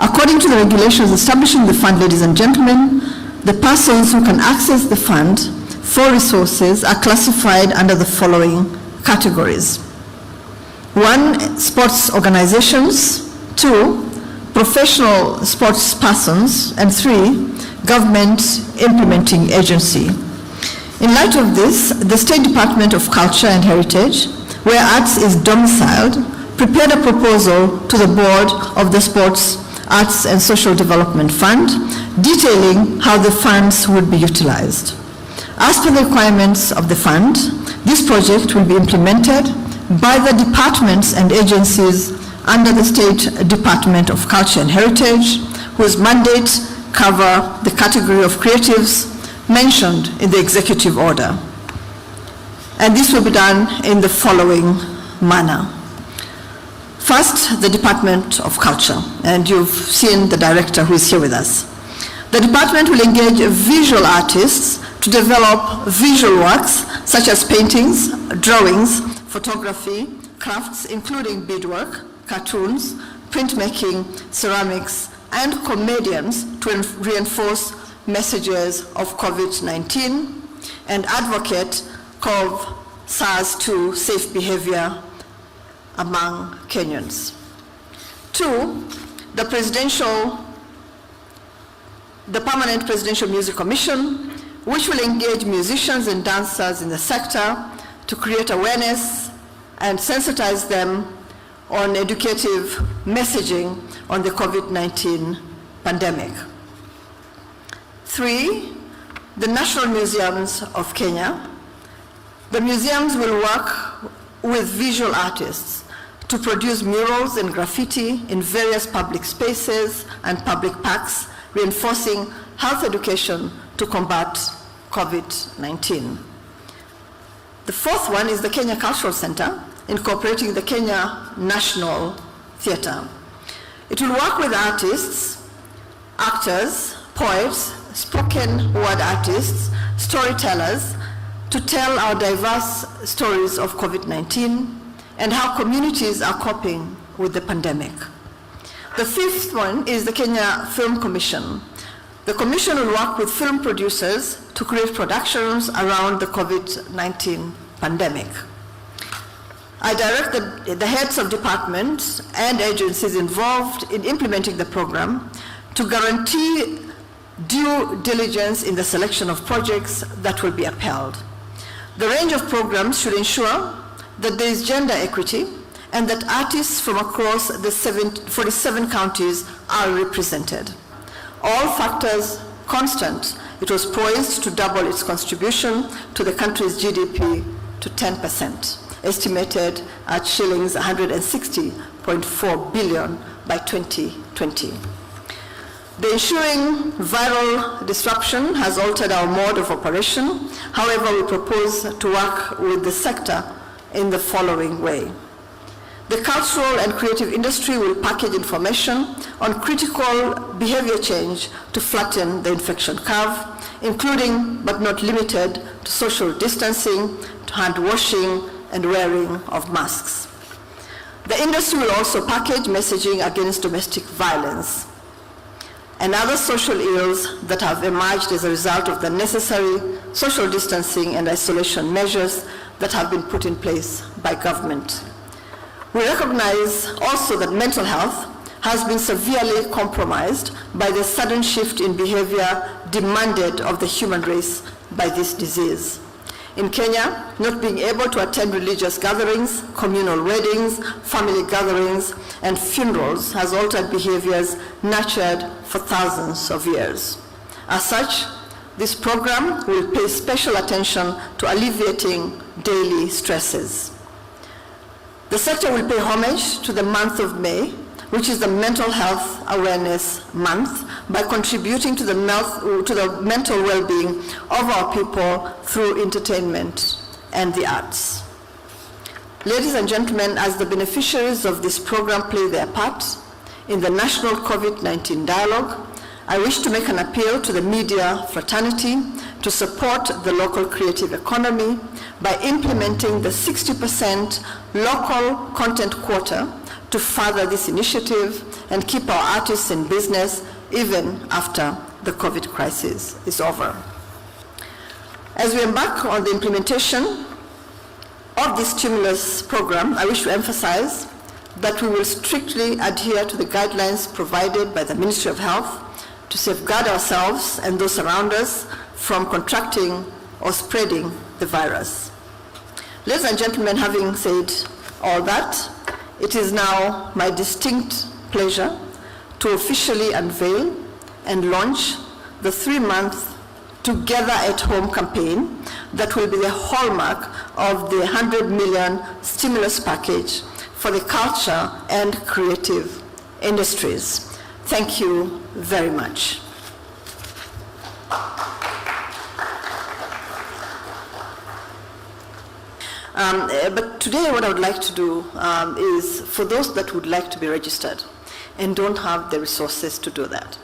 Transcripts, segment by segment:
According to the regulations establishing the fund, ladies and gentlemen, the persons who can access the fund for resources are classified under the following categories. 1, sports organizations. 2, professional sports persons. And 3, government implementing agency. In light of this, the State Department of Culture and Heritage, where arts is domiciled, prepared a proposal to the board of the Sports, Arts and Social Development Fund, detailing how the funds would be utilized. As per the requirements of the fund, this project will be implemented by the departments and agencies under the State Department of Culture and Heritage, whose mandates cover the category of creatives mentioned in the executive order. And this will be done in the following manner. First, the Department of Culture, and you've seen the director who is here with us. The department will engage visual artists to develop visual works such as paintings, drawings, photography, crafts including beadwork, cartoons, printmaking, ceramics, and comedians to reinforce messages of COVID-19 and advocate SARS-2 safe behavior among Kenyans. 2, the Permanent Presidential Music Commission, which will engage musicians and dancers in the sector to create awareness and sensitize them on educative messaging on the COVID-19 pandemic. 3, the National Museums of Kenya. The museums will work with visual artists to produce murals and graffiti in various public spaces and public parks, reinforcing health education to combat COVID-19. The 4th one is the Kenya Cultural Center, incorporating the Kenya National Theatre. It will work with artists, actors, poets, spoken word artists, storytellers, to tell our diverse stories of COVID-19 and how communities are coping with the pandemic. The 5th one is the Kenya Film Commission. The commission will work with film producers to create productions around the COVID-19 pandemic. I direct the heads of departments and agencies involved in implementing the program to guarantee due diligence in the selection of projects that will be upheld. The range of programs should ensure that there is gender equity and that artists from across the 47 counties are represented. All factors constant, it was poised to double its contribution to the country's GDP to 10%, estimated at shillings 160.4 billion by 2020. The ensuing viral disruption has altered our mode of operation. However, we propose to work with the sector in the following way. The cultural and creative industry will package information on critical behavior change to flatten the infection curve, including but not limited to social distancing, to hand washing, and wearing of masks. The industry will also package messaging against domestic violence and other social ills that have emerged as a result of the necessary social distancing and isolation measures that have been put in place by government. We recognize also that mental health has been severely compromised by the sudden shift in behavior demanded of the human race by this disease. In Kenya, not being able to attend religious gatherings, communal weddings, family gatherings, and funerals has altered behaviors nurtured for thousands of years. As such, this program will pay special attention to alleviating daily stresses. The sector will pay homage to the month of May, which is the Mental Health Awareness Month, by contributing to the mental well-being of our people through entertainment and the arts. Ladies and gentlemen, as the beneficiaries of this program play their part in the national COVID-19 dialogue, I wish to make an appeal to the media fraternity to support the local creative economy by implementing the 60% local content quota to further this initiative and keep our artists in business even after the COVID crisis is over. As we embark on the implementation of this stimulus program, I wish to emphasize that we will strictly adhere to the guidelines provided by the Ministry of Health to safeguard ourselves and those around us from contracting or spreading the virus. Ladies and gentlemen, having said all that, it is now my distinct pleasure to officially unveil and launch the 3-month Together at Home campaign that will be the hallmark of the 100 million stimulus package for the culture and creative industries. Thank you very much. But today what I would like to do is for those that would like to be registered and don't have the resources to do that,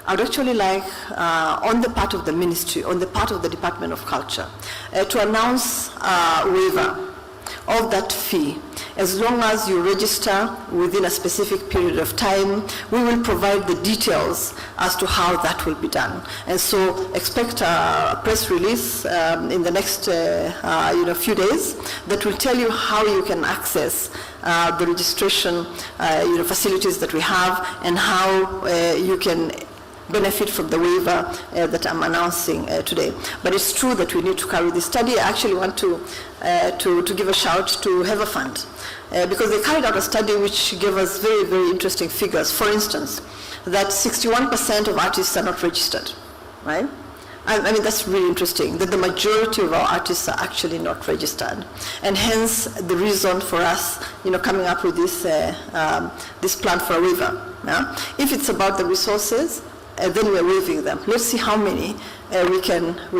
I would actually like, on the part of the ministry, on the part of the Department of Culture, to announce a waiver of that fee. As long as you register within a specific period of time, we will provide the details as to how that will be done. And so expect a press release in the next few days that will tell you how you can access the registration facilities that we have and how you can benefit from the waiver that I'm announcing today. But it's true that we need to carry this study. I actually want to give a shout to Have a Fund because they carried out a study which gave us very, very interesting figures. For instance, that 61% of artists are not registered, right? I mean, that's really interesting, that the majority of our artists are actually not registered. And hence, the reason for us, coming up with this, this plan for a waiver. Yeah? If it's about the resources, then we're waiving them. Let's see how many we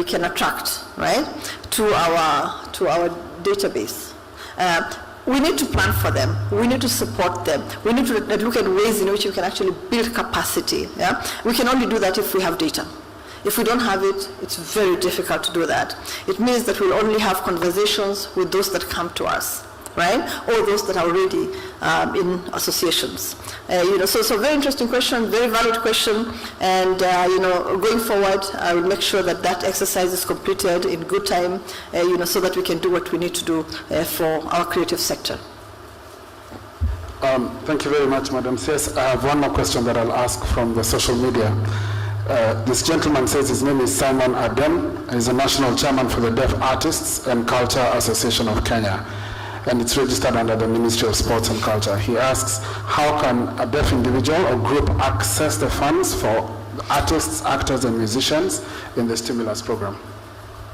can attract, right, to our database. We need to plan for them. We need to support them. We need to look at ways in which we can actually build capacity. Yeah? We can only do that if we have data. If we don't have it, it's very difficult to do that. It means that we'll only have conversations with those that come to us, right? Or those that are already in associations. So very interesting question, very valid question, and going forward, I will make sure that that exercise is completed in good time, so that we can do what we need to do for our creative sector. Thank you very much, Madam CS. I have one more question that I'll ask from the social media. This gentleman says his name is Simon Adem. He's a national chairman for the Deaf Artists and Culture Association of Kenya, and it's registered under the Ministry of Sports and Culture. He asks, how can a deaf individual or group access the funds for artists, actors, and musicians in the stimulus program?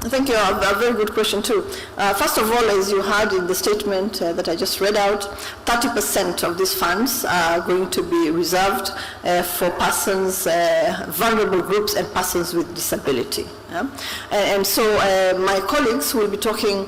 Thank you. A very good question too. First of all, as you heard in the statement that I just read out, 30% of these funds are going to be reserved for persons, vulnerable groups, and persons with disability. Yeah? And so my colleagues will be talking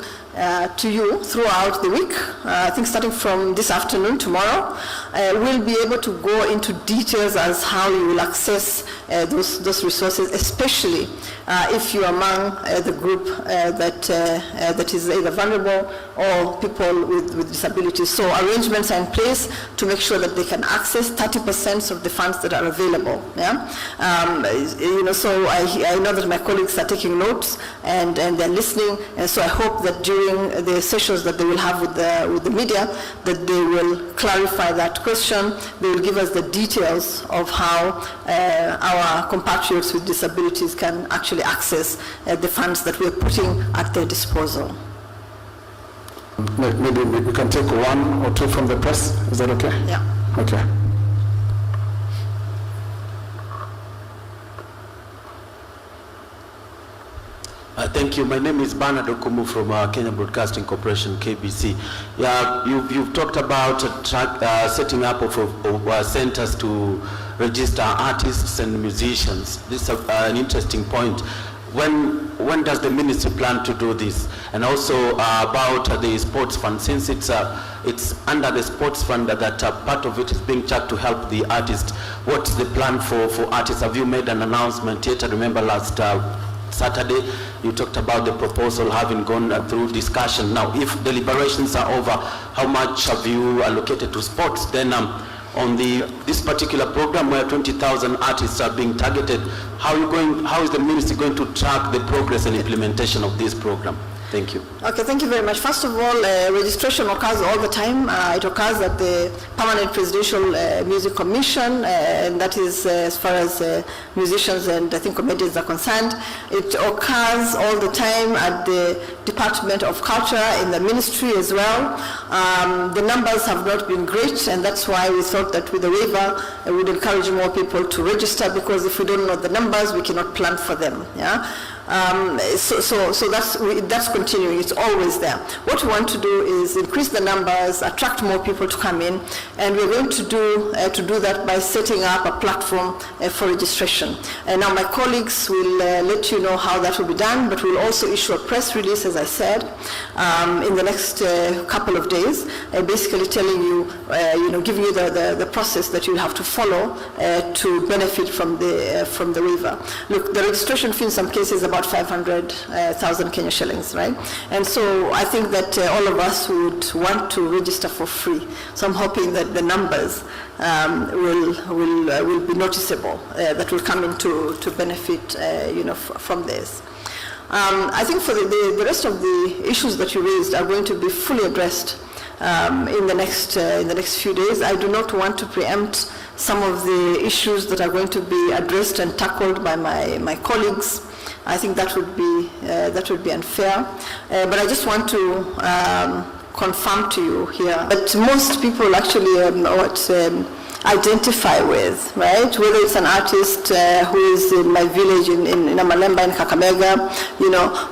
to you throughout the week. I think starting from this afternoon, tomorrow, we'll be able to go into details as how you will access those resources, especially if you're among the group that is either vulnerable or people with disabilities. So arrangements are in place to make sure that they can access 30% of the funds that are available. Yeah? So I know that my colleagues are taking notes and they're listening, and so I hope that during the sessions that they will have with the media, that they will clarify that question. They will give us the details of how our compatriots with disabilities can actually access the funds that we're putting at their disposal. Maybe we can take one or two from the press. Is that okay? Yeah. Okay. Thank you. My name is Bernard Okumu from Kenya Broadcasting Corporation, KBC. Yeah, you've talked about setting up of centers to register artists and musicians. This is an interesting point. When does the ministry plan to do this? And also about the sports fund, since it's under the sports fund that part of it is being charged to help the artists. What's the plan for artists? Have you made an announcement yet? I remember last Saturday. You talked about the proposal having gone through discussion. Now, if deliberations are over, how much have you allocated to sports? Then on this particular program where 20,000 artists are being targeted, how is the ministry going to track the progress and implementation of this program? Thank you. Okay, thank you very much. First of all, registration occurs all the time. It occurs at the Permanent Presidential Music Commission, and that is as far as musicians and I think comedians are concerned. It occurs all the time at the Department of Culture in the ministry as well. The numbers have not been great, and that's why we thought that with the waiver, we would encourage more people to register, because if we don't know the numbers, we cannot plan for them. Yeah. So that's continuing. It's always there. What we want to do is increase the numbers, attract more people to come in, and we're going to do that by setting up a platform for registration. And now my colleagues will let you know how that will be done, but we'll also issue a press release, as I said, in the next couple of days, basically telling you, giving you the process that you'll have to follow to benefit from the waiver. Look, the registration fee in some cases is about 500,000 Kenya shillings, right? And so I think that all of us would want to register for free. So I'm hoping that the numbers will be noticeable, that will come in to benefit, from this. I think for the rest of the issues that you raised are going to be fully addressed in the next few days. I do not want to preempt some of the issues that are going to be addressed and tackled by my colleagues. I think that would be unfair. But I just want to confirm to you here that most people actually identify with, right? Whether it's an artist who is in my village in Amalemba in Kakamega,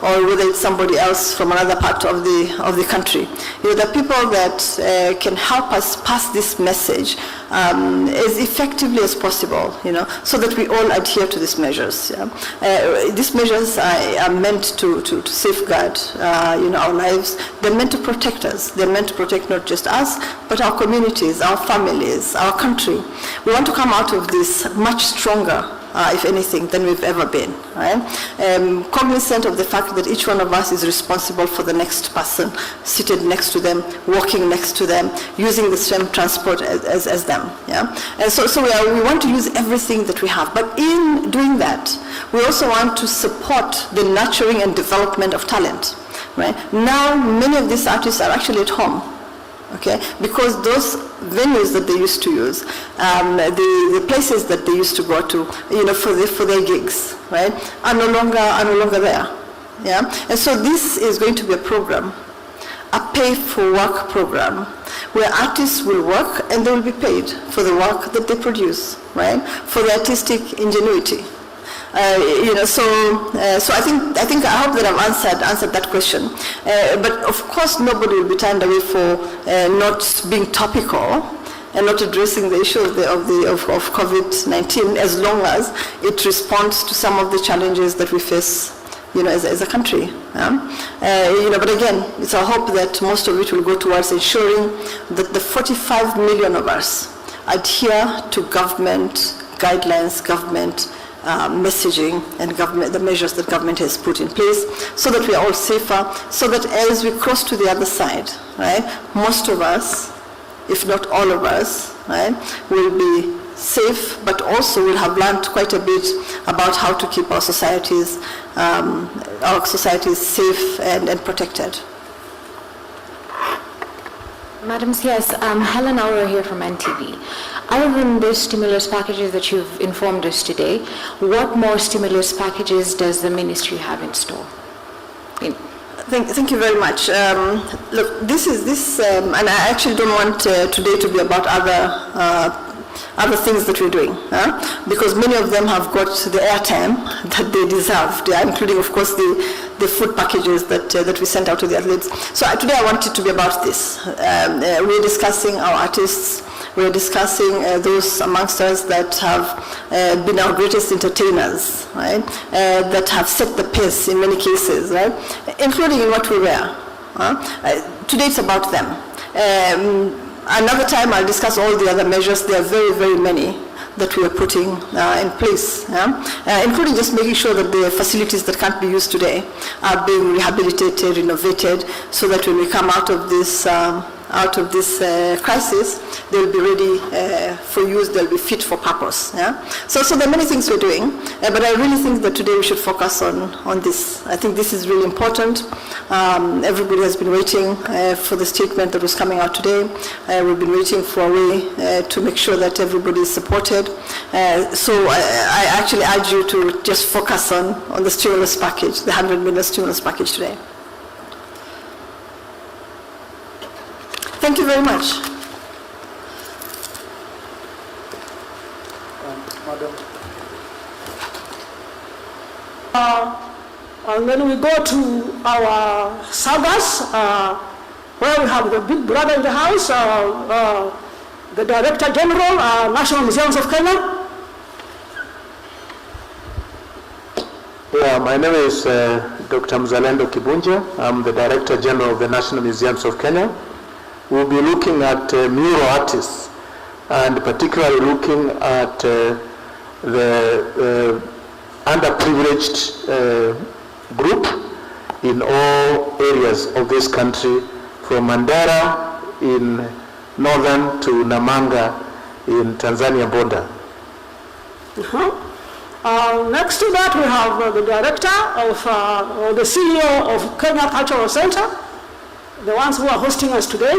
or whether it's somebody else from another part of the country. The people that can help us pass this message as effectively as possible, so that we all adhere to these measures. Yeah? These measures are meant to safeguard, our lives. They're meant to protect us. They're meant to protect not just us, but our communities, our families, our country. We want to come out of this much stronger, if anything, than we've ever been. Right? Cognizant of the fact that each one of us is responsible for the next person seated next to them, walking next to them, using the same transport as them. Yeah? And so we want to use everything that we have. But in doing that, we also want to support the nurturing and development of talent. Right? Now, many of these artists are actually at home. Okay, because those venues that they used to use, the places that they used to go to, for their gigs, right, are no longer there. Yeah, and so this is going to be a program, a pay-for-work program, where artists will work and they will be paid for the work that they produce, right, for the artistic ingenuity. So I hope that I've answered that question. But of course, nobody will be turned away for not being topical and not addressing the issue of COVID-19, as long as it responds to some of the challenges that we face, as a country. But again, it's our hope that most of it will go towards ensuring that the 45 million of us adhere to government guidelines, government messaging, and the measures that government has put in place, so that we are all safer, so that as we cross to the other side, right, most of us, if not all of us, right, will be safe, but also will have learned quite a bit about how to keep our societies safe and protected. Madam CS, Helen Aura here from NTV. Other than the stimulus packages that you've informed us today, what more stimulus packages does the ministry have in store? Thank you very much. Look, this, and I actually don't want today to be about other things that we're doing, because many of them have got the airtime that they deserve, including, of course, the food packages that we sent out to the athletes. So today I want it to be about this. We're discussing our artists. We're discussing those amongst us that have been our greatest entertainers, right? That have set the pace in many cases, right? Including in what we wear. Today it's about them. Another time I'll discuss all the other measures. There are very, very many that we are putting in place, including just making sure that the facilities that can't be used today are being rehabilitated, renovated, so that when we come out of this crisis, they'll be ready for use, they'll be fit for purpose. So there are many things we're doing, but I really think that today we should focus on this. I think this is really important. Everybody has been waiting for the statement that was coming out today. We've been waiting for a way to make sure that everybody is supported. So I actually urge you to just focus on the stimulus package, the 100 million stimulus package today. Thank you very much. Madam. And then we go to our sagas, where we have the big brother in the house, the Director General, National Museums of Kenya. Yeah, my name is Dr. Mzalendo Kibunja. I'm the Director General of the National Museums of Kenya. We'll be looking at mural artists, and particularly looking at the underprivileged group in all areas of this country, from Mandera in northern to Namanga in Tanzania border. Next to that, we have the director or the CEO of Kenya Cultural Center, the ones who are hosting us today.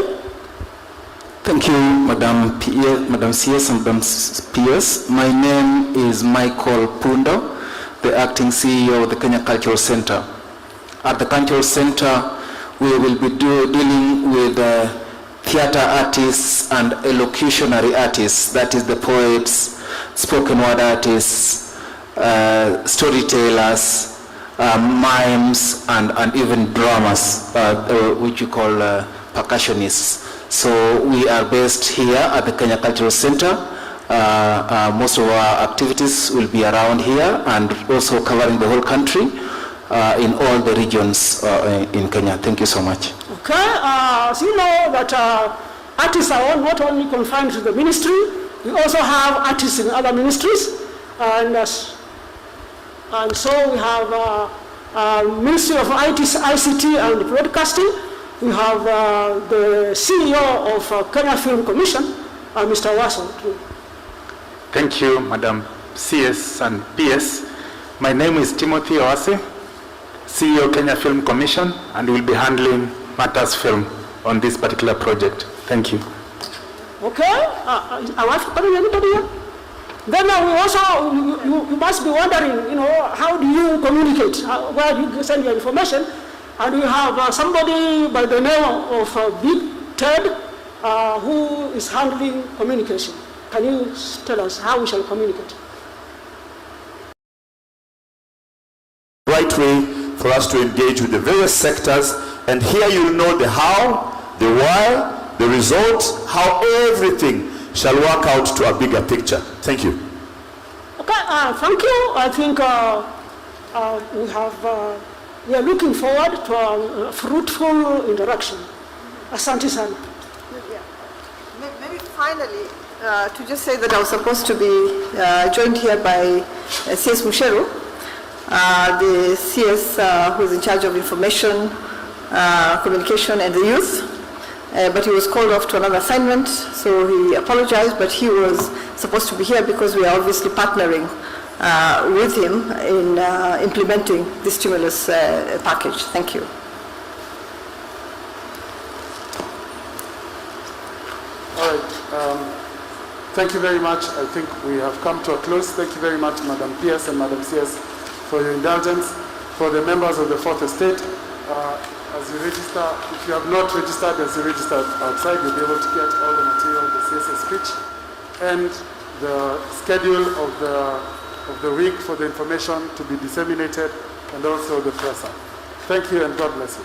Thank you, Madam CS and Madam PS. My name is Michael Pundo, the acting CEO of the Kenya Cultural Center. At the Cultural Center, we will be dealing with theater artists and elocutionary artists, that is the poets, spoken word artists, storytellers, mimes, and even drummers, which you call percussionists. So we are based here at the Kenya Cultural Center. Most of our activities will be around here and also covering the whole country in all the regions in Kenya. Thank you so much. Okay, so you know that artists are not only confined to the ministry, we also have artists in other ministries, and so we have Ministry of ICT and Broadcasting. We have the CEO of Kenya Film Commission, Mr. Watson. Thank you, Madam CS and PS. My name is Timothy Owase, CEO Kenya Film Commission, and will be handling matters film on this particular project. Thank you. Okay, I want to call anybody here? Then we also, you must be wondering, how do you communicate? Where do you send your information? And we have somebody by the name of Big Ted, who is handling communication. Can you tell us how we shall communicate? Right way for us to engage with the various sectors, and here you'll know the how, the why, the result, how everything shall work out to a bigger picture. Thank you. Okay, thank you. I think we are looking forward to a fruitful interaction. Asante sana. Maybe finally, to just say that I was supposed to be joined here by CS Musheru, the CS who is in charge of information, communication and the youth, but he was called off to another assignment, so he apologized, but he was supposed to be here because we are obviously partnering with him in implementing the stimulus package. Thank you. All right. Thank you very much. I think we have come to a close. Thank you very much, Madam PS and Madam CS, for your indulgence. For the members of the Fourth Estate, as you register, if you have not registered as you registered outside, you'll be able to get all the material, the CS's speech, and the schedule of the week for the information to be disseminated, and also the presser. Thank you and God bless you.